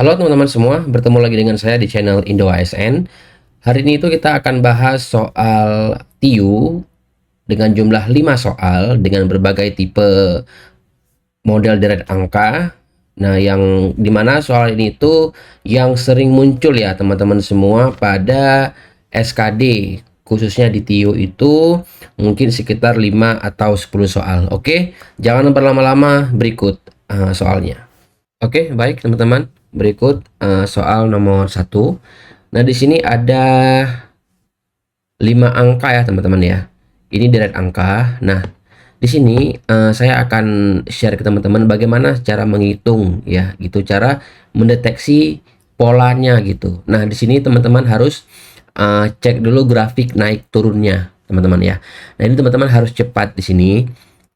Halo teman-teman semua, bertemu lagi dengan saya di channel Indo ASN. Hari ini itu kita akan bahas soal TIU dengan jumlah 5 soal dengan berbagai tipe model deret angka. Nah, yang dimana soal ini itu yang sering muncul ya teman-teman semua pada SKD, khususnya di TIU itu mungkin sekitar 5 atau 10 soal. Oke, jangan berlama-lama, berikut soalnya. Oke, baik teman-teman. Berikut soal nomor satu. Nah, di sini ada 5 angka ya teman-teman ya. Ini deret angka. Nah, di sini saya akan share ke teman-teman bagaimana cara menghitung ya, gitu, cara mendeteksi polanya gitu. Nah, di sini teman-teman harus cek dulu grafik naik turunnya, teman-teman ya. Nah, ini teman-teman harus cepat di sini.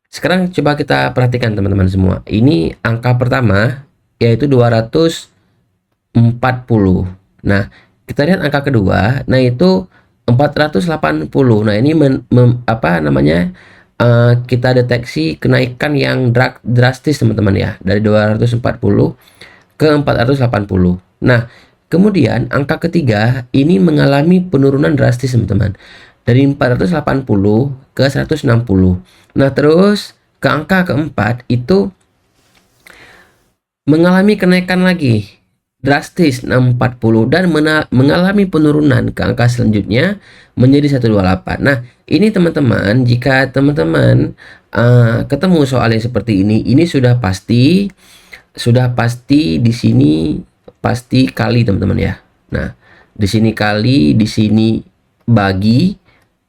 Sekarang coba kita perhatikan teman-teman semua. Ini angka pertama yaitu 240. Nah, kita lihat angka kedua, nah itu 480. Nah, ini apa namanya? Kita deteksi kenaikan yang drastis teman-teman ya, dari 240 ke 480. Nah, kemudian angka ketiga ini mengalami penurunan drastis teman-teman, dari 480 ke 160. Nah, terus ke angka keempat itu mengalami kenaikan lagi drastis 640 dan mengalami penurunan ke angka selanjutnya menjadi 128. Nah, ini teman-teman, jika teman-teman ketemu soal yang seperti ini sudah pasti di sini pasti kali teman-teman ya. Nah, di sini kali, di sini bagi,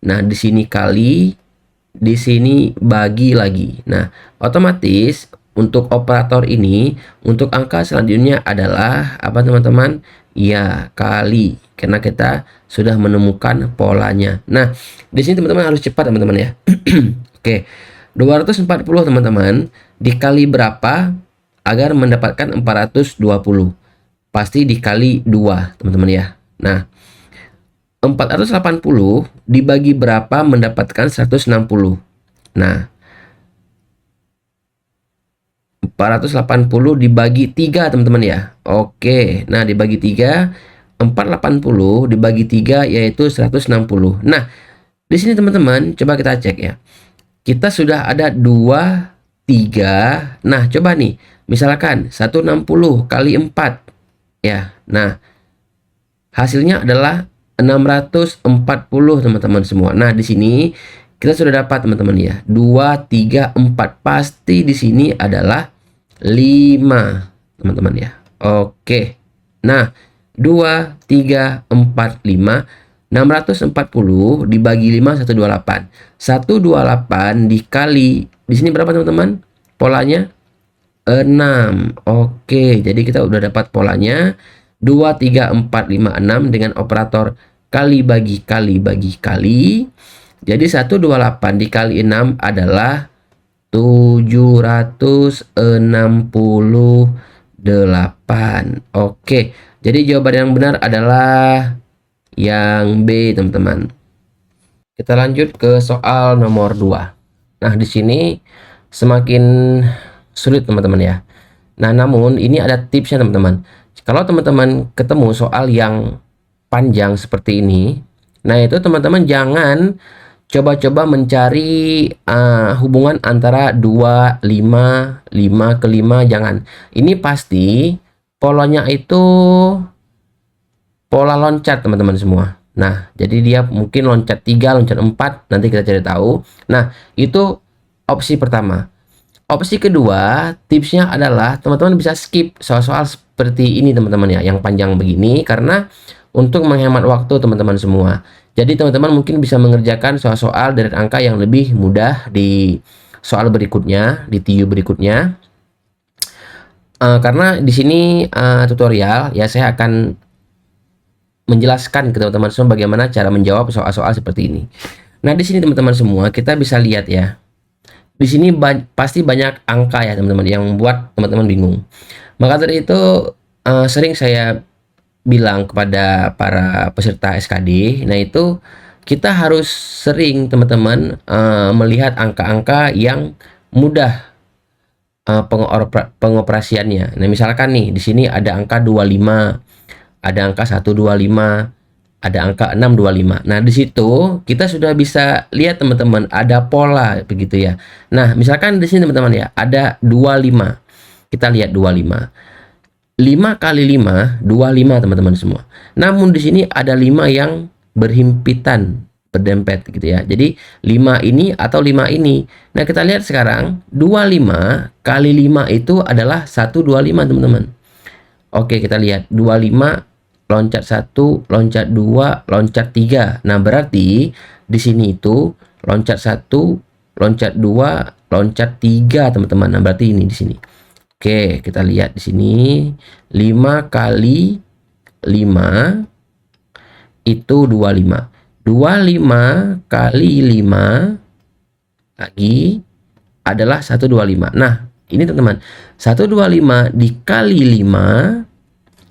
nah di sini kali, di sini bagi lagi. Nah, otomatis untuk operator ini, untuk angka selanjutnya adalah apa teman-teman? Ya, kali. Karena kita sudah menemukan polanya. Nah, di sini teman-teman harus cepat teman-teman ya. Oke. 240 teman-teman dikali berapa agar mendapatkan 420? Pasti dikali 2, teman-teman ya. Nah, 480 dibagi berapa mendapatkan 160? Nah, 480 dibagi 3 teman-teman ya. Oke, nah dibagi 3, 480 dibagi 3 yaitu 160. Nah, di sini teman-teman coba kita cek ya. Kita sudah ada 2, 3. Nah, coba nih, misalkan 160 kali 4 ya. Nah, hasilnya adalah 640 teman-teman semua. Nah, di sini kita sudah dapat teman-teman ya. 2, 3, 4. Pasti di sini adalah 5 teman-teman ya. Oke. Nah, 2, 3, 4, 5. 640 dibagi 5 128. 128 dikali di sini berapa teman-teman? Polanya 6. Oke, jadi kita udah dapat polanya 2, 3, 4, 5, 6 dengan operator kali bagi kali bagi kali. Jadi 128 dikali 6 adalah 768. Oke, jadi jawaban yang benar adalah yang B, teman-teman. Kita lanjut ke soal nomor 2. Nah, di sini semakin sulit, teman-teman ya. Nah, namun ini ada tipsnya, teman-teman. Kalau teman-teman ketemu soal yang panjang seperti ini, nah itu teman-teman jangan coba-coba mencari hubungan antara 2, 5, 5 ke 5, jangan. Ini pasti polanya itu pola loncat teman-teman semua. Nah, jadi dia mungkin loncat 3, loncat 4, nanti kita cari tahu. Nah, itu opsi pertama. Opsi kedua, tipsnya adalah teman-teman bisa skip soal-soal seperti ini teman-teman ya, yang panjang begini, karena untuk menghemat waktu teman-teman semua. Jadi teman-teman mungkin bisa mengerjakan soal-soal deret angka yang lebih mudah di soal berikutnya, di TIU berikutnya. Karena di sini tutorial ya, saya akan menjelaskan ke teman-teman semua bagaimana cara menjawab soal-soal seperti ini. Nah, di sini teman-teman semua kita bisa lihat ya. Di sini pasti banyak angka ya teman-teman yang membuat teman-teman bingung. Maka dari itu sering saya bilang kepada para peserta SKD, nah itu kita harus sering teman-teman melihat angka-angka yang mudah pengoperasiannya. Nah, misalkan nih di sini ada angka 25, ada angka 125, ada angka 625. Nah, di situ kita sudah bisa lihat teman-teman ada pola begitu ya. Nah, misalkan di sini teman-teman ya ada 25. Kita lihat 25. 5 kali 5, 25 teman-teman semua. Namun di sini ada 5 yang berhimpitan, berdempet gitu ya. Jadi 5 ini atau 5 ini. Nah, kita lihat sekarang 25 kali 5 itu adalah 125 teman-teman. Oke, kita lihat 25 loncat 1, loncat 2, loncat 3. Nah, berarti di sini itu loncat 1, loncat 2, loncat 3 teman-teman. Nah, berarti ini di sini. Oke, kita lihat di sini 5 kali 5 itu 25. 25 kali 5 lagi adalah 125. Nah, ini teman-teman. 125 dikali 5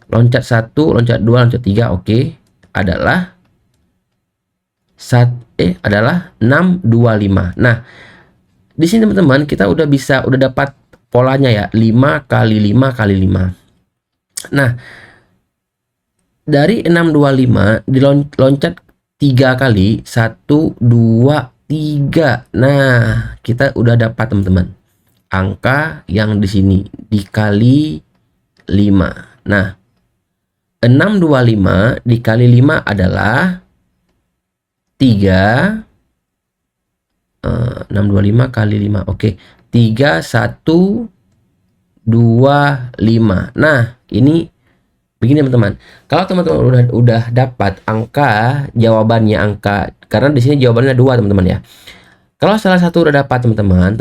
loncat 1, loncat 2, loncat 3, oke, adalah adalah 625. Nah, di sini teman-teman kita udah dapat polanya ya, 5 kali 5 kali 5. Nah, dari 625 diloncat 3 kali, 1, 2, 3. Nah, kita udah dapat teman-teman angka yang di sini dikali 5. Nah, 625 dikali 5 adalah 3. 625 kali 5. Oke. 3, 1, 2, 5. Nah, ini begini teman-teman. Kalau teman-teman udah dapat angka jawabannya, karena di sini jawabannya 2 teman-teman ya. Kalau salah satu udah dapat teman-teman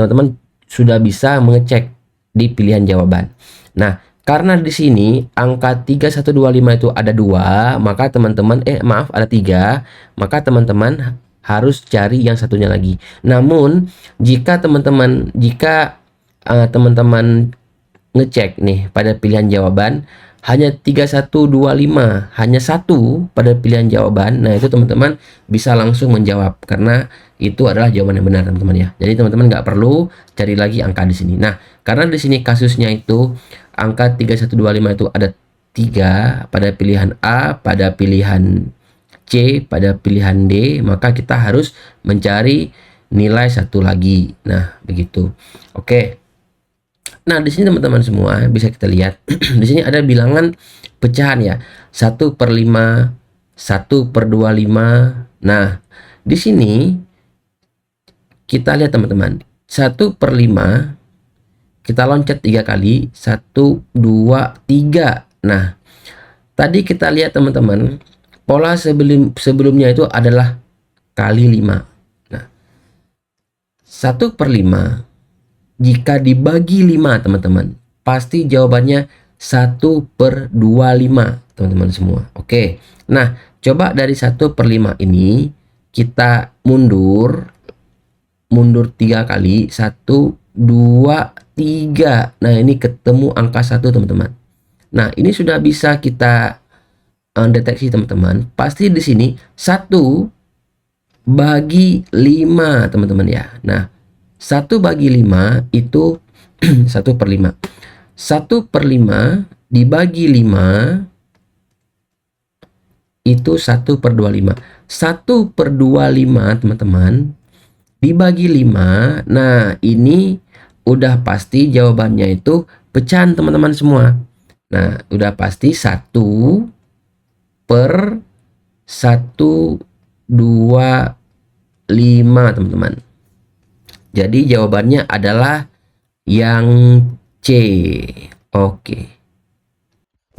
sudah bisa mengecek di pilihan jawaban. Nah, karena di sini angka 3125 itu ada 2, maka teman-teman ada 3, maka teman-teman harus cari yang satunya lagi. Namun, jika teman-teman ngecek nih pada pilihan jawaban hanya 3125, hanya satu pada pilihan jawaban. Nah, itu teman-teman bisa langsung menjawab karena itu adalah jawaban yang benar teman-teman ya. Jadi teman-teman nggak perlu cari lagi angka di sini. Nah, karena di sini kasusnya itu angka 3125 itu ada 3 pada pilihan A, pada pilihan C, pada pilihan D, maka kita harus mencari nilai satu lagi. Nah, begitu. Oke. Nah, di sini teman-teman semua bisa kita lihat di sini ada bilangan pecahan ya. 1/5, 1/25. Nah, di sini kita lihat teman-teman. 1/5 kita loncat 3 kali, 1, 2, 3. Nah, tadi kita lihat teman-teman, pola sebelumnya itu adalah kali 5. Nah, 1/5 jika dibagi 5 teman-teman, pasti jawabannya 1/25 teman-teman semua. Oke. Nah, coba dari 1/5 ini kita mundur 3 kali, 1, 2, 3. Nah, ini ketemu angka 1 teman-teman. Nah, ini sudah bisa kita deteksi teman-teman. Pasti di sini 1 bagi 5 teman-teman ya. Nah, 1 bagi 5 itu 1/5. 1/5 dibagi 5 itu 1/25. 1/25 teman-teman dibagi 5. Nah, ini udah pasti jawabannya itu pecahan teman-teman semua. Nah, udah pasti 1/125 teman-teman. Jadi jawabannya adalah yang C. Oke.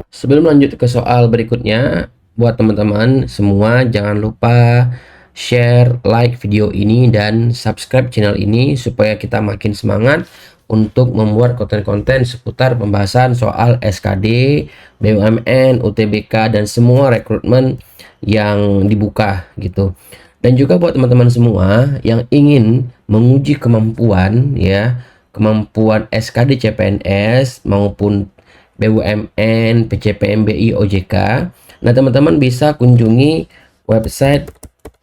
Sebelum lanjut ke soal berikutnya, buat teman-teman semua jangan lupa share, like video ini, dan subscribe channel ini supaya kita makin semangat untuk membuat konten-konten seputar pembahasan soal SKD, BUMN, UTBK, dan semua rekrutmen yang dibuka gitu. Dan juga buat teman-teman semua yang ingin menguji kemampuan ya, kemampuan SKD CPNS maupun BUMN, PCPMBI, OJK. Nah, teman-teman bisa kunjungi website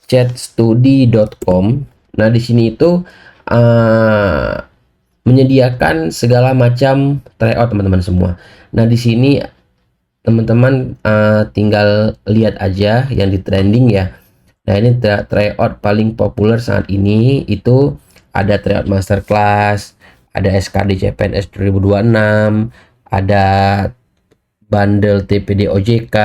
chatstudy.com. Nah, di sini itu menyediakan segala macam tryout teman-teman semua. Nah, di sini teman-teman tinggal lihat aja yang di trending ya. Nah, ini tryout paling populer saat ini itu ada tryout masterclass, ada SKD CPNS 2026, ada bundle TPD OJK.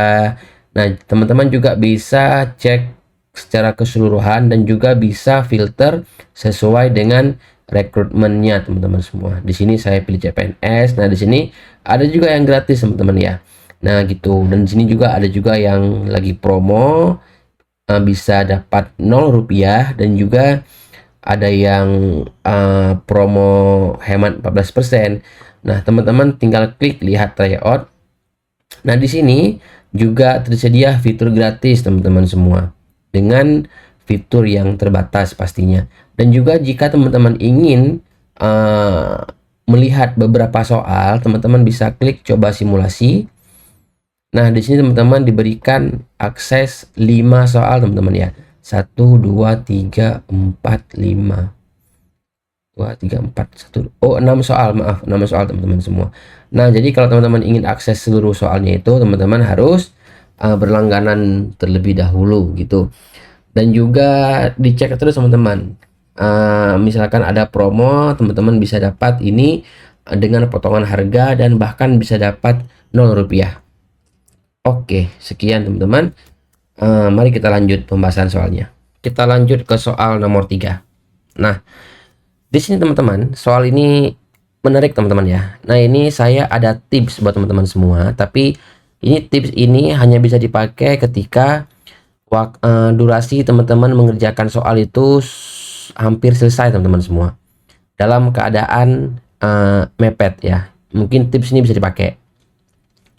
Nah, teman-teman juga bisa cek secara keseluruhan dan juga bisa filter sesuai dengan rekrutmennya teman-teman semua. Di sini saya pilih CPNS. Nah, di sini ada juga yang gratis teman-teman ya. Nah, gitu. Dan di sini juga ada juga yang lagi promo, bisa dapat 0 rupiah, dan juga ada yang promo hemat 14%. Nah, teman-teman tinggal klik lihat tryout. Nah, di sini juga tersedia fitur gratis teman-teman semua dengan fitur yang terbatas pastinya. Dan juga jika teman-teman ingin melihat beberapa soal, teman-teman bisa klik coba simulasi. Nah, di sini teman-teman diberikan akses 5 soal teman-teman ya. 6 soal, maaf, 6 soal teman-teman semua. Nah, jadi kalau teman-teman ingin akses seluruh soalnya itu, teman-teman harus berlangganan terlebih dahulu gitu. Dan juga dicek terus teman-teman. Misalkan ada promo, teman-teman bisa dapat ini dengan potongan harga dan bahkan bisa dapat 0 rupiah. Oke, sekian teman-teman. Mari kita lanjut pembahasan soalnya. Kita lanjut ke soal nomor 3. Nah, di sini teman-teman, soal ini menarik teman-teman ya. Nah, ini saya ada tips buat teman-teman semua, tapi ini tips ini hanya bisa dipakai ketika durasi teman-teman mengerjakan soal itu hampir selesai teman-teman semua. Dalam keadaan mepet ya. Mungkin tips ini bisa dipakai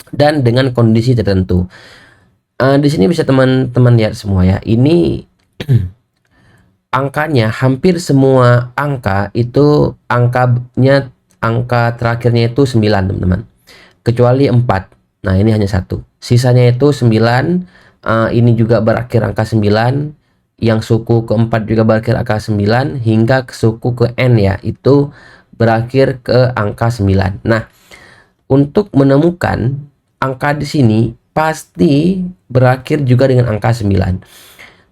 dan dengan kondisi tertentu. Di sini bisa teman-teman lihat semua ya. Ini angkanya hampir semua angka itu angka terakhirnya itu 9 teman-teman, kecuali 4. Nah, ini hanya satu, sisanya itu 9. Ini juga berakhir angka 9, yang suku keempat juga berakhir angka 9, hingga ke suku ke N ya, itu berakhir ke angka 9. Nah, untuk menemukan angka di sini pasti berakhir juga dengan angka 9.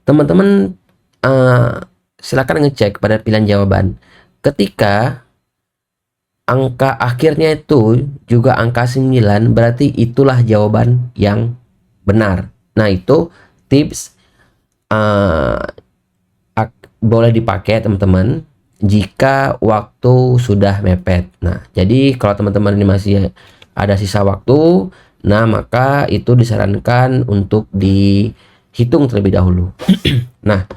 Teman-teman silakan ngecek pada pilihan jawaban. Ketika angka akhirnya itu juga angka 9, berarti itulah jawaban yang benar. Nah, itu tips boleh dipakai teman-teman jika waktu sudah mepet. Nah, jadi kalau teman-teman ini masih ada sisa waktu, nah maka itu disarankan untuk dihitung terlebih dahulu. Nah,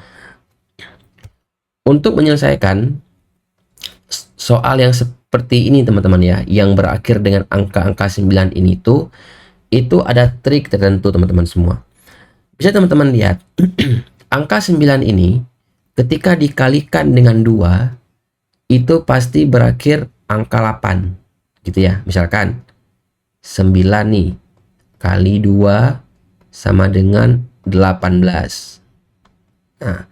untuk menyelesaikan soal yang seperti ini teman-teman ya, yang berakhir dengan angka-angka 9 ini tuh, itu ada trik tertentu teman-teman semua. Bisa teman-teman lihat, angka 9 ini ketika dikalikan dengan 2, itu pasti berakhir angka 8. Gitu ya, misalkan 9 nih, kali 2 sama dengan 18. Nah,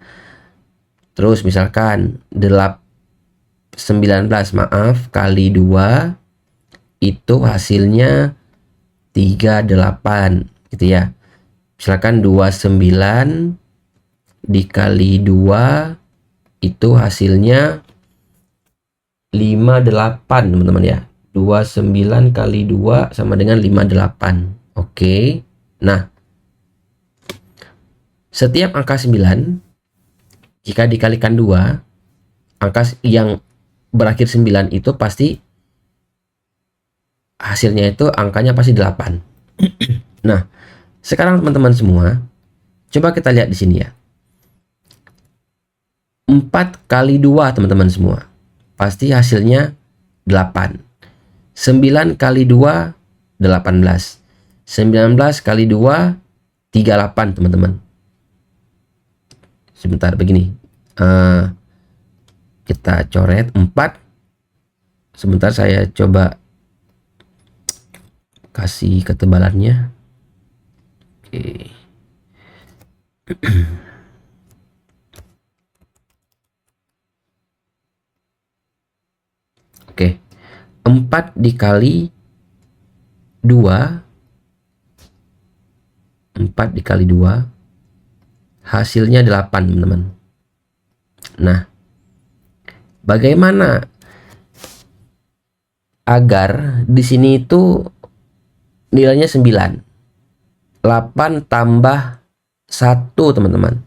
terus misalkan 19 maaf kali 2 itu hasilnya 38 gitu ya. Misalkan 29 dikali 2 itu hasilnya 58 teman-teman ya. 29 kali 2 sama dengan 58. Oke. Nah, setiap angka 9 jika dikalikan 2, angka yang berakhir 9 itu pasti hasilnya itu angkanya pasti 8. Nah, sekarang teman-teman semua, coba kita lihat di sini ya. 4 kali 2 teman-teman semua, pasti hasilnya 8. 9 kali 2, 18. 19 kali 2, 38 teman-teman. Sebentar begini. Kita coret 4. Sebentar saya coba kasih ketebalannya. Oke. 4 dikali 2, 4 dikali 2, hasilnya 8, teman-teman. Nah, bagaimana agar di sini itu nilainya 9? 8 tambah 1, teman-teman.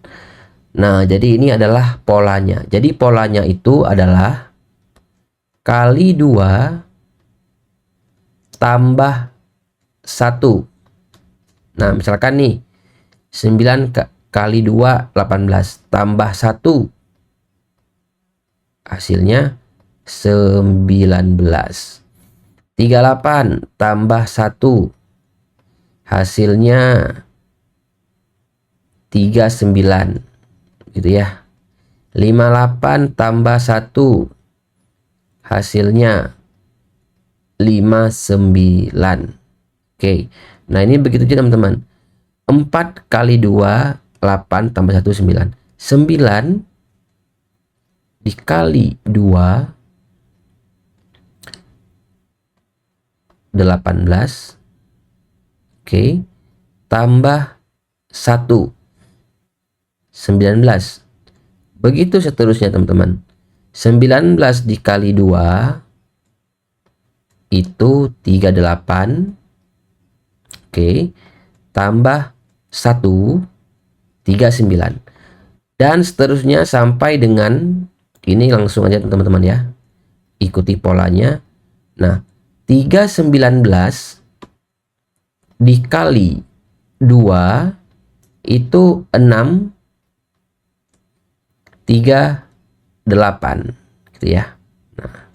Nah, jadi ini adalah polanya. Jadi polanya itu adalah kali 2 tambah 1. Nah, misalkan nih 9 kali 2 18 tambah 1 hasilnya 19. 38 tambah 1 hasilnya 39 gitu ya. 58 tambah 1 hasilnya 59. Oke. Nah, ini begitu juga teman-teman. 4 kali 2 8 tambah 1 9. 9 dikali 2 18. Oke. Tambah 1 19. Begitu seterusnya teman-teman. 19 dikali 2 itu 38. Oke. Tambah 1 39. Dan seterusnya sampai dengan ini, langsung aja teman-teman ya. Ikuti polanya. Nah, 319 dikali 2 itu 6 38 gitu ya. Nah,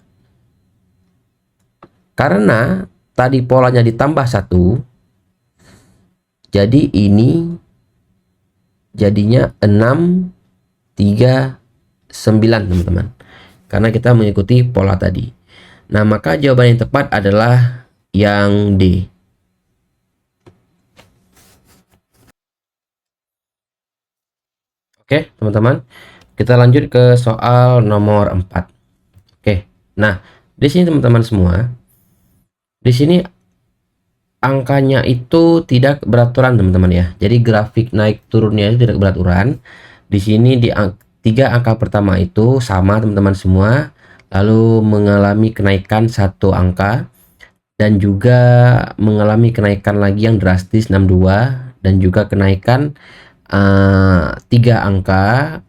karena tadi polanya ditambah 1, jadi ini jadinya 6 3 9, teman-teman. Karena kita mengikuti pola tadi. Nah, maka jawaban yang tepat adalah yang D. Oke, teman-teman. Kita lanjut ke soal nomor 4. Oke. Nah, di sini teman-teman semua, di sini angkanya itu tidak beraturan, teman-teman ya. Jadi grafik naik turunnya itu tidak beraturan. Di sini di 3 angka pertama itu sama, teman-teman semua, lalu mengalami kenaikan 1 angka dan juga mengalami kenaikan lagi yang drastis 62, dan juga kenaikan 3 angka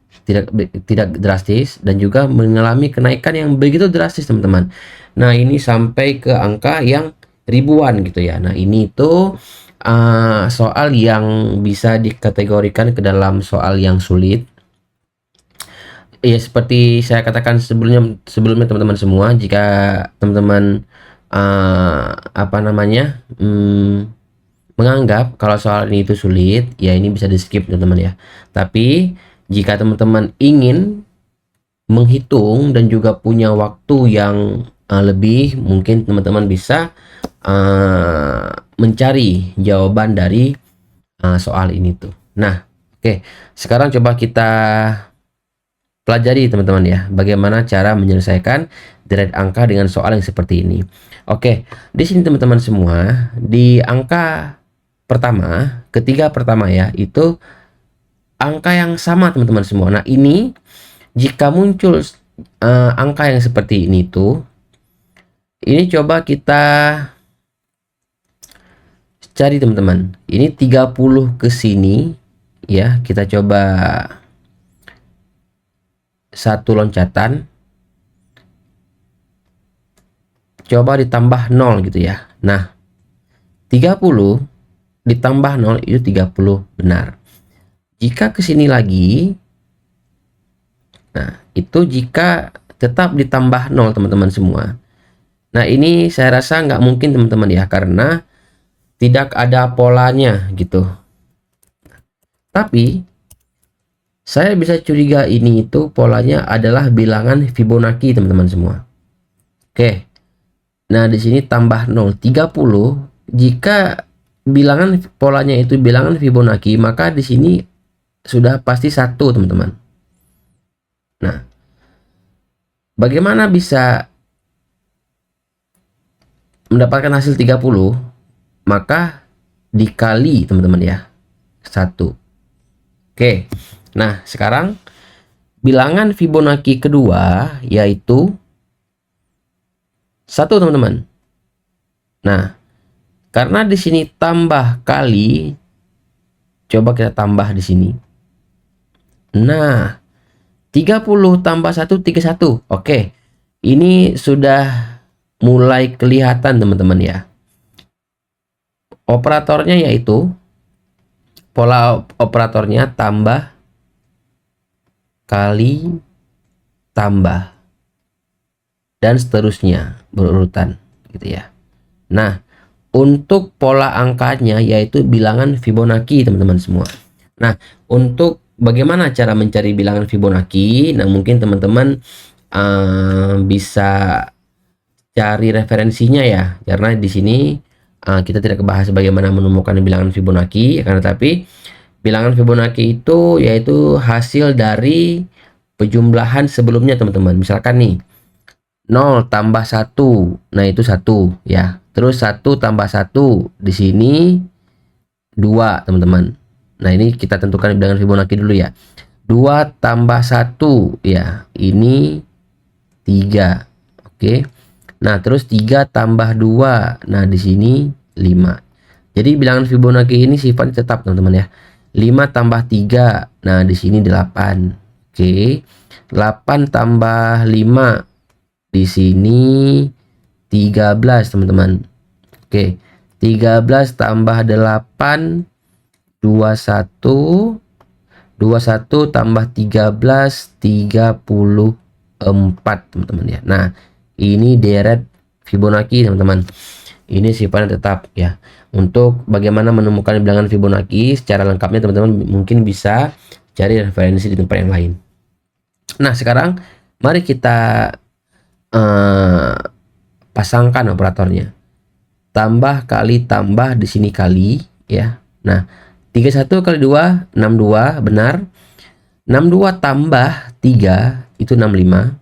tidak drastis dan juga mengalami kenaikan yang begitu drastis, teman-teman. Nah, ini sampai ke angka yang ribuan gitu ya. Nah, ini tuh soal yang bisa dikategorikan ke dalam soal yang sulit. Ya, seperti saya katakan sebelumnya teman-teman semua, jika teman-teman apa namanya menganggap kalau soal ini itu sulit, ya ini bisa di skip teman-teman ya. Tapi jika teman-teman ingin menghitung dan juga punya waktu yang lebih, mungkin teman-teman bisa mencari jawaban dari soal ini tuh. Nah, oke. Sekarang coba kita pelajari teman-teman ya, bagaimana cara menyelesaikan deret angka dengan soal yang seperti ini. Oke, di sini teman-teman semua, di angka pertama, ketiga pertama ya, itu angka yang sama teman-teman semua. Nah, ini jika muncul angka yang seperti ini tuh, ini coba kita cari teman-teman. Ini 30 ke sini ya, kita coba satu loncatan, coba ditambah 0 gitu ya. Nah, 30 ditambah 0 itu 30 benar. Jika ke sini lagi, nah itu jika tetap ditambah 0 teman-teman semua. Nah, ini saya rasa nggak mungkin teman-teman ya, karena tidak ada polanya gitu. Tapi saya bisa curiga ini itu polanya adalah bilangan Fibonacci teman-teman semua. Oke. Nah, di sini tambah 0 30. Jika bilangan polanya itu bilangan Fibonacci, maka di sini sudah pasti 1 teman-teman. Nah, bagaimana bisa mendapatkan hasil 30, maka dikali teman-teman ya 1. Oke. Nah, sekarang bilangan Fibonacci kedua yaitu 1 teman-teman. Nah, karena di sini tambah kali, coba kita tambah di sini. Nah, 30 tambah 1 31. Oke. Ini sudah mulai kelihatan teman-teman ya. Operatornya yaitu pola operatornya tambah kali tambah dan seterusnya berurutan gitu ya. Nah, untuk pola angkanya yaitu bilangan Fibonacci teman-teman semua. Nah, untuk bagaimana cara mencari bilangan Fibonacci? Nah, mungkin teman-teman bisa cari referensinya ya, karena di sini kita tidak bahas bagaimana menemukan bilangan Fibonacci, karena tapi bilangan Fibonacci itu yaitu hasil dari penjumlahan sebelumnya teman-teman. Misalkan nih 0 tambah 1, nah itu 1 ya. Terus 1 tambah 1 di sini 2 teman-teman. Nah, ini kita tentukan bilangan Fibonacci dulu ya. 2 tambah 1 ya, ini 3. Oke. Nah, terus 3 tambah 2. Nah, di sini 5. Jadi bilangan Fibonacci ini sifatnya tetap, teman-teman ya. 5 tambah 3. Nah, di sini 8. Oke. 8 tambah 5. Di sini 13, teman-teman. Oke. 13 tambah 8 21. 21 tambah 13 34, teman-teman ya. Nah, ini deret Fibonacci teman-teman. Ini sifatnya tetap ya. Untuk bagaimana menemukan bilangan Fibonacci secara lengkapnya teman-teman mungkin bisa cari referensi di tempat yang lain. Nah, sekarang mari kita pasangkan operatornya. Tambah kali tambah, di sini kali ya. Nah, 31 kali 2 62, benar. 62 tambah 3 itu 65.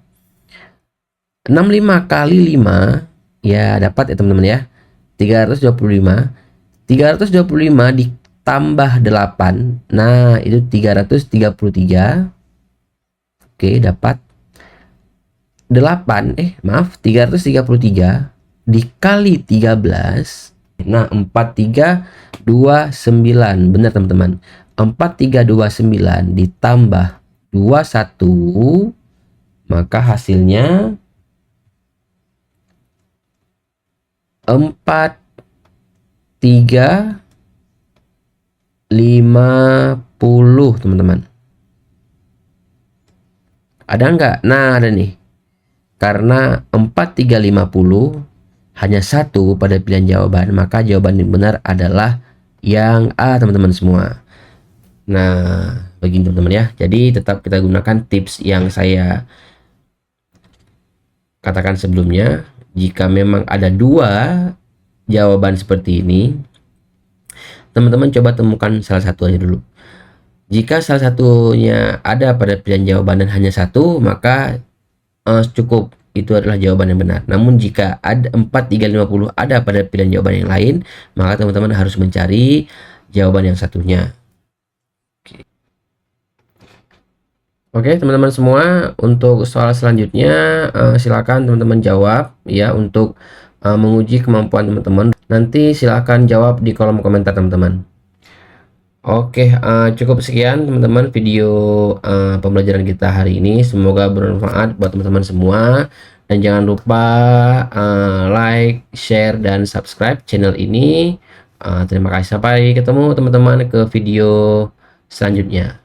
65 kali 5 ya dapat ya teman-teman ya. 325. 325 ditambah 8. Nah, itu 333. Oke, dapat 333 dikali 13. Nah, 4329. Benar teman-teman. 4329 ditambah 21, maka hasilnya 4350 teman-teman. Ada nggak? Nah, ada nih. Karena 4350 hanya satu pada pilihan jawaban, maka jawaban yang benar adalah yang A teman-teman semua. Nah, begini teman-teman ya. Jadi tetap kita gunakan tips yang saya katakan sebelumnya. Jika memang ada 2 jawaban seperti ini, teman-teman coba temukan salah satu aja dulu. Jika salah satunya ada pada pilihan jawaban dan hanya satu, maka cukup, itu adalah jawaban yang benar. Namun jika ada 4350 ada pada pilihan jawaban yang lain, maka teman-teman harus mencari jawaban yang satunya. Oke, teman-teman semua, untuk soal selanjutnya silakan teman-teman jawab ya. Untuk menguji kemampuan teman-teman, nanti silakan jawab di kolom komentar teman-teman. Oke, cukup sekian teman-teman video pembelajaran kita hari ini. Semoga bermanfaat buat teman-teman semua. Dan jangan lupa like, share, dan subscribe channel ini. Terima kasih. Sampai ketemu teman-teman ke video selanjutnya.